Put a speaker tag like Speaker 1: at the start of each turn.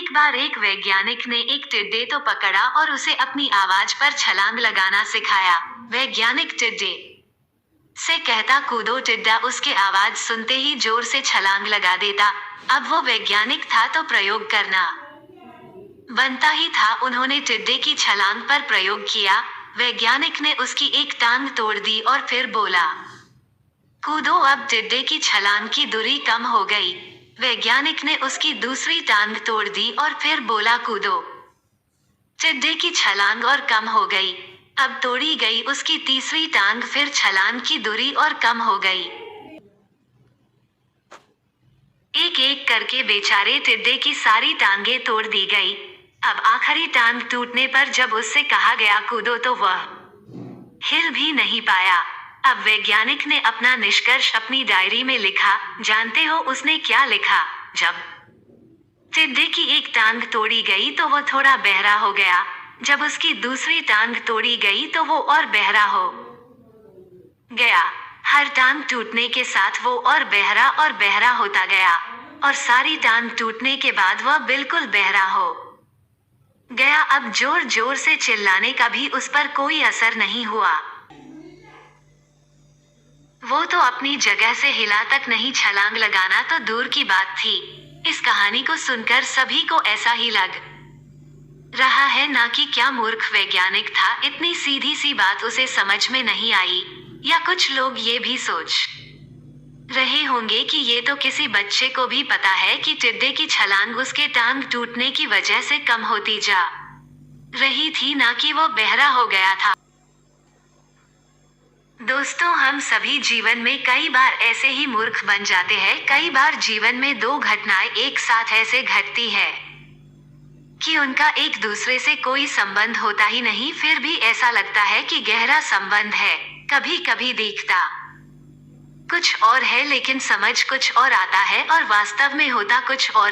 Speaker 1: एक बार एक वैज्ञानिक ने एक टिड्डे तो पकड़ा और उसे अपनी आवाज पर छलांग लगाना सिखाया। वैज्ञानिक टिड्डे से कहता कूदो, टिड्डा उसके आवाज सुनते ही जोर से छलांग लगा देता। अब वो वैज्ञानिक था तो प्रयोग करना बनता ही था। उन्होंने टिड्डे की छलांग पर प्रयोग किया। वैज्ञानिक ने उसकी एक टांग तोड़ दी और फिर बोला, कूदो। अब टिड्डे की छलांग की दूरी कम हो गई। वैज्ञानिक ने उसकी दूसरी टांग तोड़ दी और फिर बोला, कूदो। टिड्डे की छलांग और कम हो गई। अब तोड़ी गई उसकी तीसरी टांग, फिर छलांग की दूरी और कम हो गई। एक एक करके बेचारे टिड्डे की सारी टांगें तोड़ दी गई। अब आखिरी टांग टूटने पर जब उससे कहा गया कूदो तो वह हिल भी नहीं पाया। अब वैज्ञानिक ने अपना निष्कर्ष अपनी डायरी में लिखा। जानते हो उसने क्या लिखा? जब टिड्डे की एक टांग तोड़ी गई तो वो थोड़ा बहरा हो गया। जब उसकी दूसरी टांग तोड़ी गई तो वो और बहरा हो गया। हर टांग टूटने के साथ वो और बहरा होता गया और सारी टांग टूटने के बाद वह बिल्कुल बहरा हो गया। अब जोर जोर से चिल्लाने का भी उस पर कोई असर नहीं हुआ। वो तो अपनी जगह से हिला तक नहीं, छलांग लगाना तो दूर की बात थी। इस कहानी को सुनकर सभी को ऐसा ही लग रहा है ना कि क्या मूर्ख वैज्ञानिक था, इतनी सीधी सी बात उसे समझ में नहीं आई। या कुछ लोग ये भी सोच रहे होंगे कि ये तो किसी बच्चे को भी पता है कि टिड्डे की छलांग उसके टांग टूटने की वजह से कम होती जा रही थी, ना कि वो बहरा हो गया था। दोस्तों, हम सभी जीवन में कई बार ऐसे ही मूर्ख बन जाते हैं। कई बार जीवन में दो घटनाएं एक साथ ऐसे घटती है कि उनका एक दूसरे से कोई संबंध होता ही नहीं, फिर भी ऐसा लगता है कि गहरा संबंध है। कभी कभी दिखता कुछ और है लेकिन समझ कुछ और आता है और वास्तव में होता कुछ और।